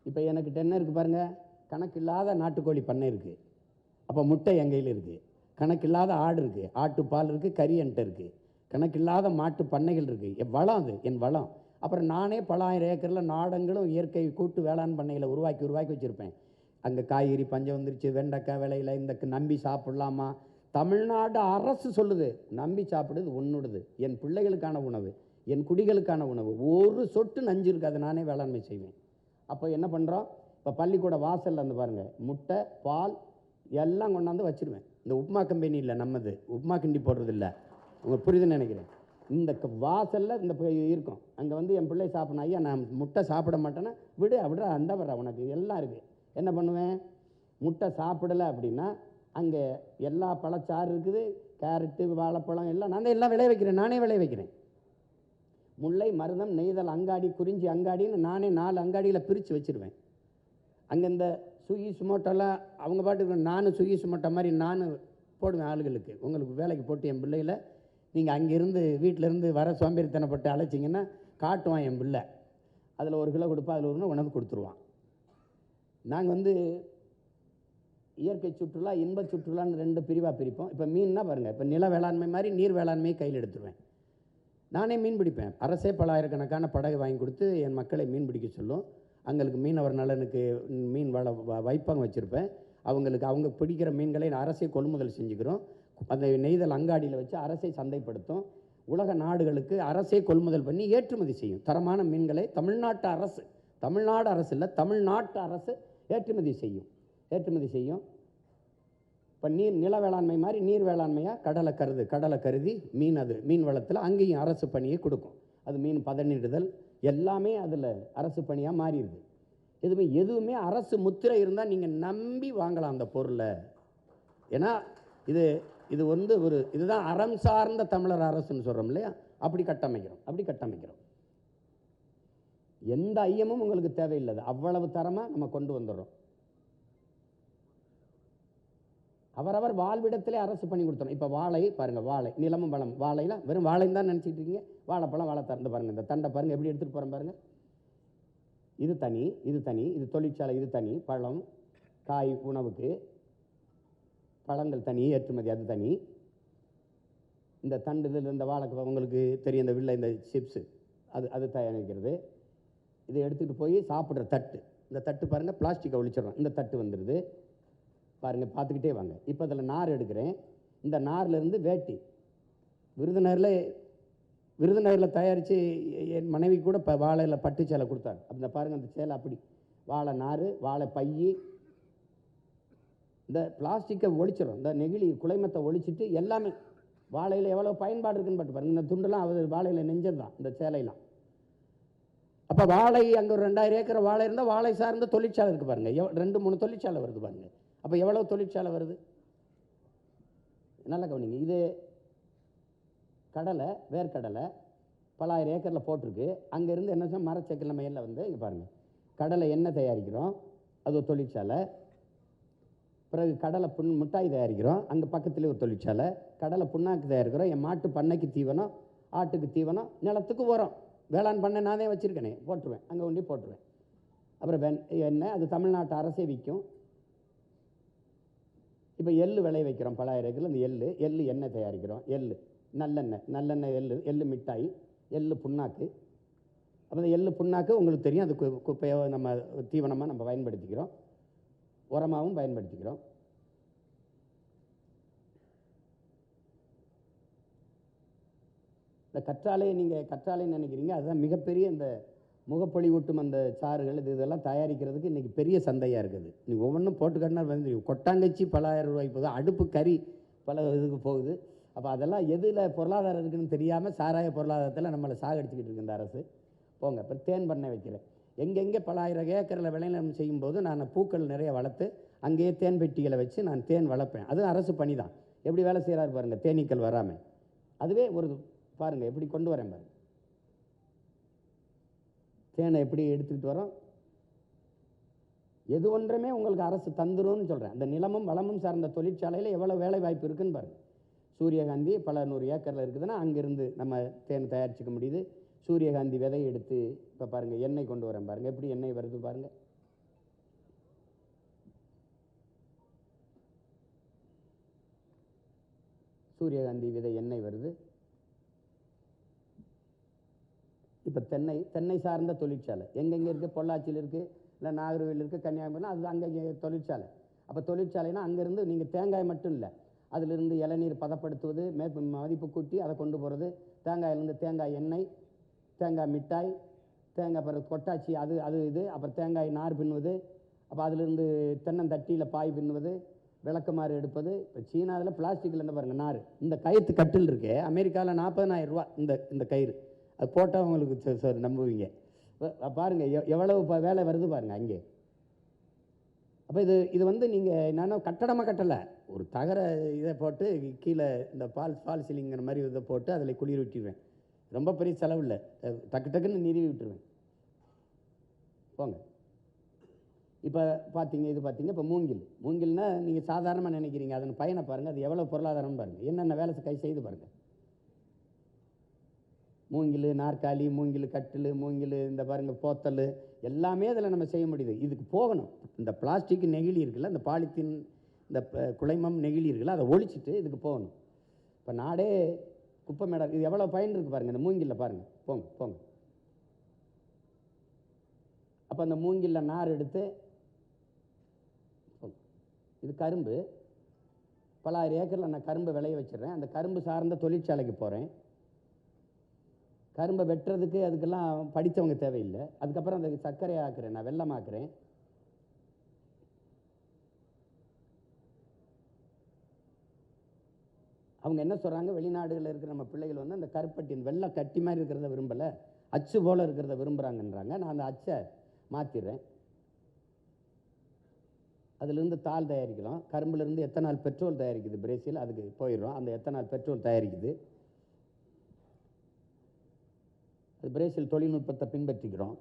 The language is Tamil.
இப்போ எனக்கிட்ட என்ன இருக்குது பாருங்கள், கணக்கில்லாத நாட்டுக்கோழி பண்ணை இருக்குது. அப்போ முட்டை என் கையில் இருக்குது. கணக்கில்லாத ஆடு இருக்குது, ஆட்டுப்பால் இருக்குது, கறி என்கிட்ட இருக்குது. கணக்கில்லாத மாட்டு பண்ணைகள் இருக்குது. என் வளம் அது, என் வளம். அப்புறம் நானே பல ஆயிரம் ஏக்கரில் நாடங்களும் இயற்கை கூட்டு வேளாண் பண்ணைகளை உருவாக்கி வச்சுருப்பேன். அங்கே காய்கறி பஞ்சம் வந்துருச்சு, வெண்டைக்காய் விலையில் இந்த நம்பி சாப்பிட்லாமா? தமிழ்நாடு அரசு சொல்லுது, நம்பி சாப்பிடுது உன்னுடையது, என் பிள்ளைகளுக்கான உணவு, என் குடிகளுக்கான உணவு, ஒரு சொட்டு நஞ்சு இருக்காது, நானே வேளாண்மை செய்வேன். அப்போ என்ன பண்ணுறோம், இப்போ பள்ளிக்கூட வாசலில் வந்து பாருங்கள், முட்டை பால் எல்லாம் கொண்டாந்து வச்சுருவேன். இந்த உப்புமா கம்பெனி இல்லை நம்மது, உப்புமா கிண்டி போடுறது இல்லை, உங்களுக்கு புரியுதுன்னு நினைக்கிறேன். இந்த வாசலில் இந்த இருக்கும், அங்கே வந்து என் பிள்ளை சாப்பிடணும். ஐயா நான் முட்டை சாப்பிட மாட்டேன்னா விடு, அப்படியே அந்த வர உனக்கு எல்லாம் இருக்குது. என்ன பண்ணுவேன், முட்டை சாப்பிடலை அப்படின்னா அங்கே எல்லா பழச்சாறு இருக்குது, கேரட்டு வாழைப்பழம் எல்லாம் நான் எல்லாம் விளைய வைக்கிறேன், நானே விளைய வைக்கிறேன். முல்லை மருதம் நெய்தல் அங்காடி குறிஞ்சி அங்காடின்னு நானே 4 அங்காடியில் பிரித்து வச்சுருவேன். அங்கே இந்த சுகி சுமோட்டோலாம் அவங்க பாட்டுக்கு, நானும் சுகி சுமோட்டோ மாதிரி நான் போடுவேன் ஆளுகளுக்கு. உங்களுக்கு வேலைக்கு போட்டு என் பிள்ளையில் நீங்கள் அங்கேருந்து வீட்டிலேருந்து வர சோம்பேறித்தனப்பட்டு அழைச்சிங்கன்னா காட்டுவான் என் பிள்ளை. அதில் 1 கிலோ கொடுப்பா, அதில் 1 கிலோ உணவு கொடுத்துருவான். நாங்கள் வந்து இயற்கை சுற்றுலா இன்ப சுற்றுலான்னு 2 பிரிவாக பிரிப்போம். இப்போ மீன்னா பாருங்கள், இப்போ நில வேளாண்மை மாதிரி நீர் வேளாண்மையை கையில் எடுத்துருவேன். நானே மீன் பிடிப்பேன். அரசே பல ஆயிரக்கணக்கான படகு வாங்கி கொடுத்து என் மக்களை மீன் பிடிக்க சொல்லும். அவங்களுக்கு மீனவர் நலனுக்கு மீன் வைப்பகம் வச்சுருப்பேன். அவங்களுக்கு அவங்க பிடிக்கிற மீன்களை அரசே கொள்முதல் செஞ்சுக்கிறோம். அந்த நெய்தல் அங்காடியில் வச்சு அரசை சந்தைப்படுத்தும். உலக நாடுகளுக்கு அரசே கொள்முதல் பண்ணி ஏற்றுமதி செய்யும் தரமான மீன்களை. தமிழ்நாட்டு அரசு, தமிழ்நாடு அரசு இல்லை, தமிழ்நாட்டு அரசு ஏற்றுமதி செய்யும். இப்போ நில வேளாண்மை மாதிரி நீர் வேளாண்மையாக கடலை கருதி மீன், அது மீன் வளத்தில் அங்கேயும் அரசு பணியை கொடுக்கும். அது மீன் பதனிடுதல் எல்லாமே அதில் அரசு பணியாக மாறிடுது. எதுவுமே அரசு முத்திரை இருந்தால் நீங்கள் நம்பி வாங்கலாம் அந்த பொருளை. ஏன்னா இது வந்து இதுதான் அறம் சார்ந்த தமிழர் அரசுன்னு சொல்கிறோம் இல்லையா, அப்படி கட்டமைக்கிறோம். எந்த ஐயமும் உங்களுக்கு தேவையில்லை, அவ்வளவு தரமாக நம்ம கொண்டு வந்துடுறோம். அவரவர் வாழ்விடத்திலே அரசு பண்ணி கொடுத்துரும். இப்போ வாழை பாருங்கள், வாழை நிலமும் வளம், வாழையில் வெறும் வாழைன்னு தான் நினச்சிட்டு இருக்கீங்க. வாழைப்பழம் வாழை தரந்து பாருங்கள், இந்த தண்டை பாருங்கள் எப்படி எடுத்துகிட்டு போகிறேன் பாருங்கள். இது தனி, இது தொழிற்சாலை, இது தனி. பழம் காய் உணவுக்கு பழங்கள் தனி, ஏற்றுமதி அது தனி. இந்த தண்டு இந்த வாழை உங்களுக்கு தெரியும், இந்த வில்லை இந்த சிப்ஸு அது தயாரிக்கிறது. இதை எடுத்துகிட்டு போய் சாப்பிட்ற தட்டு, இந்த தட்டு பாருங்கள் பிளாஸ்டிக்கை ஒழிச்சிடறோம். இந்த தட்டு வந்துடுது பாருங்கள், பார்த்துக்கிட்டே வாங்க. இப்போ அதில் நார் எடுக்கிறேன். இந்த நார்லேருந்து வேட்டி விருதுநகரில் தயாரித்து என் மனைவி கூட இப்போ வாழையில் பட்டு சேலை கொடுத்தாங்க. அந்த பாருங்கள், அந்த சேலை அப்படி வாழை நார், வாழை பை, இந்த பிளாஸ்டிக்கை ஒழிச்சிடும், இந்த நெகிழி குலைமத்தை ஒழிச்சிட்டு எல்லாமே. வாழையில் எவ்வளோ பயன்பாடு இருக்குன்னு பார்த்து பாருங்கள். இந்த துண்டெல்லாம் அது வாழையில் நெஞ்சது தான், இந்த சேலையெல்லாம். அப்போ வாழை அங்கே ஒரு 2000 ஏக்கர் வாழை இருந்தால் வாழை சார்ந்த தொழிற்சாலை இருக்குது பாருங்கள். 2-3 தொழிற்சாலை வருது பாருங்கள். அப்போ எவ்வளோ தொழிற்சாலை வருது, நல்லா கவனிங்க. இது கடலை, வேர்க்கடலை பல ஆயிரம் ஏக்கரில் போட்டிருக்கு. அங்கேருந்து என்ன சொன்னால் மரச்செக்கில் மயிலில் வந்து இங்கே பாருங்கள், கடலை எண்ணெய் தயாரிக்கிறோம், அது ஒரு தொழிற்சாலை. பிறகு கடலை மிட்டாய் தயாரிக்கிறோம், அங்கே பக்கத்துலேயே ஒரு தொழிற்சாலை. கடலை புண்ணாக்கு தயாரிக்கிறோம். என் மாட்டு பண்ணைக்கு தீவனம், ஆட்டுக்கு தீவனம், நிலத்துக்கு உரம். வேளாண் பண்ணை நான் தான் வச்சுருக்கேனே, போட்டுருவேன், அங்கே ஒண்டி போட்டுருவேன். அப்புறம் எண்ணெய், அது தமிழ்நாட்டு அரசே விற்கும். இப்போ எள்ளு விளைய வைக்கிறோம் பல ஆயிரம் ஏக்கரில். இந்த எள்ளு எண்ணெய் தயாரிக்கிறோம். நல்லெண்ணெய், எள்ளு மிட்டாய், எள்ளு புண்ணாக்கு. அப்போ இந்த எள்ளு புண்ணாக்கு உங்களுக்கு தெரியும், அது குப்பையை நம்ம தீவனமாக நம்ம பயன்படுத்திக்கிறோம், உரமாகவும் பயன்படுத்திக்கிறோம். இந்த கற்றாழையை நீங்கள் கற்றாழைன்னு நினைக்கிறீங்க, அதுதான் மிகப்பெரிய இந்த முகப்பொழிவூட்டும் அந்த சாறுகள் இதெல்லாம் தயாரிக்கிறதுக்கு இன்றைக்கி பெரிய சந்தையாக இருக்குது. நீங்கள் ஒவ்வொன்றும் போட்டுக்கட்டினா வந்து கொட்டாங்கச்சி பல ஆயிரம் ரூபாய்க்கு போகுது, அடுப்பு கறி பல இதுக்கு போகுது. அப்போ அதெல்லாம் எதில் பொருளாதாரம் இருக்குதுன்னு தெரியாமல் சாராய பொருளாதாரத்தில் நம்மளை சாகடிச்சிக்கிட்டு இருக்கு இந்த அரசு. போங்க. இப்போ தேன் பண்ணை வைக்கிறேன். எங்கெங்கே பல ஆயிரம் ஏக்கரில் விளைநிலம் செய்யும்போது நான் பூக்கள் நிறைய வளர்த்து அங்கேயே தேன் பெட்டிகளை வச்சு நான் தேன் வளர்ப்பேன். அது அரசு பணி தான். எப்படி வேலை செய்கிறாரு பாருங்கள், தேனீக்கள் வராமல். அதுவே ஒரு பாருங்கள் எப்படி கொண்டு வரேன் பாருங்கள், தேனை எப்படி எடுத்துக்கிட்டு வரோம். எது ஒன்றுமே உங்களுக்கு அரசு தந்துரும்னு சொல்கிறேன். அந்த நிலமும் வளமும் சார்ந்த தொழிற்சாலையில் எவ்வளோ வேலை வாய்ப்பு இருக்குன்னு பாருங்கள். சூரியகாந்தி பல 100 ஏக்கரில் இருக்குதுன்னா அங்கேருந்து நம்ம தேன் தயாரிச்சிக்க முடியுது. சூரியகாந்தி விதையை எடுத்து இப்போ பாருங்கள் எண்ணெய் கொண்டு வரேன் பாருங்கள், எப்படி எண்ணெய் வருது பாருங்கள். சூரியகாந்தி விதை எண்ணெய் வருது. இப்போ தென்னை சார்ந்த தொழிற்சாலை எங்கெங்கே இருக்குது? பொள்ளாச்சியில் இருக்குது, இல்லை நாகர்கோவில் இருக்குது, கன்னியாகுமரியில் அது அங்கே தொழிற்சாலை. அப்போ தொழிற்சாலைனா அங்கேருந்து நீங்கள் தேங்காய் மட்டும் இல்லை, அதிலிருந்து இளநீர் பதப்படுத்துவது, மதிப்பு கூட்டி அதை கொண்டு போகிறது, தேங்காயிலேருந்து தேங்காய் எண்ணெய், தேங்காய் மிட்டாய், தேங்காய் பிறகு கொட்டாச்சி, அது இது, அப்புறம் தேங்காய் நார் பின்னுவது, அப்போ அதிலிருந்து தென்னந்தட்டியில் பாய் பின்னுவது, விளக்கமாறு எடுப்பது. இப்போ சீனாவில் பிளாஸ்டிக்கில் என்ன பாருங்கள் நார், இந்த கயிற்று கட்டில் இருக்கு அமெரிக்காவில் 40,000 ரூபா இந்த கயிறு, அது போட்டால் உங்களுக்கு நம்புவீங்க. பாருங்கள் எவ்வளவு வேலை வருது பாருங்கள் அங்கே. அப்போ இது வந்து நீங்கள் என்னென்னா கட்டடமாக கட்டலை, ஒரு தகர இதை போட்டு கீழே இந்த ஃபால் சீலிங்கிற மாதிரி இதை போட்டு அதில் குளிர் விட்டுருவேன். ரொம்ப பெரிய செலவு இல்லை, டக்குன்னு நிறுவி விட்டுருவேன். போங்க. இப்போ பார்த்தீங்க, இது பார்த்தீங்க. இப்போ மூங்கில்னா நீங்கள் சாதாரணமாக நினைக்கிறீங்க, அதன் பயனை பாருங்கள், அது எவ்வளோ பொருளாதாரம்னு பாருங்கள், என்னென்ன வேலை கை செய்து பாருங்கள். மூங்கில் நாற்காலி, மூங்கில் கட்டில், மூங்கில் இந்த பாருங்கள் போத்தல், எல்லாமே அதில் நம்ம செய்ய முடியுது. இதுக்கு போகணும். இந்த பிளாஸ்டிக் நெகிழி இருக்குல்ல, இந்த பாலித்தீன், இந்த குலைமம் நெகிழி இருக்குல்ல, அதை ஒழிச்சிட்டு இதுக்கு போகணும். இப்போ நாடே குப்பை மேடம், இது எவ்வளோ பயன் இருக்குது பாருங்கள் இந்த மூங்கிலில் பாருங்கள். போங்க. அப்போ அந்த மூங்கிலில் நார் எடுத்து, இது கரும்பு, பல 1000 ஏக்கரில் நான் கரும்பை விளைய வச்சிடுறேன். அந்த கரும்பு சார்ந்த தொழிற்சாலைக்கு போகிறேன். கரும்பை வெட்டுறதுக்கு அதுக்கெல்லாம் படித்தவங்க தேவையில்லை. அதுக்கப்புறம் அந்த சர்க்கரை ஆக்குறேன், நான் வெல்லமாக்குறேன். அவங்க என்ன சொல்கிறாங்க, வெளிநாடுகளில் இருக்கிற நம்ம பிள்ளைகள் வந்து அந்த கருப்பட்டி வெள்ளை கட்டி மாதிரி இருக்கிறத விரும்பலை, அச்சு போல் இருக்கிறத விரும்புகிறாங்கன்றாங்க. நான் அந்த அச்சை மாற்றிடுறேன். அதிலிருந்து தாள் தயாரிக்கலாம். கரும்புலேருந்து எத்தனால் பெட்ரோல் தயாரிக்குது பிரேசில், அதுக்கு போயிடுறோம். அந்த எத்தனால் பெட்ரோல் தயாரிக்குது. அது பிரேசில் தொழில்நுட்பத்தை பின்பற்றிக்கிறோம்.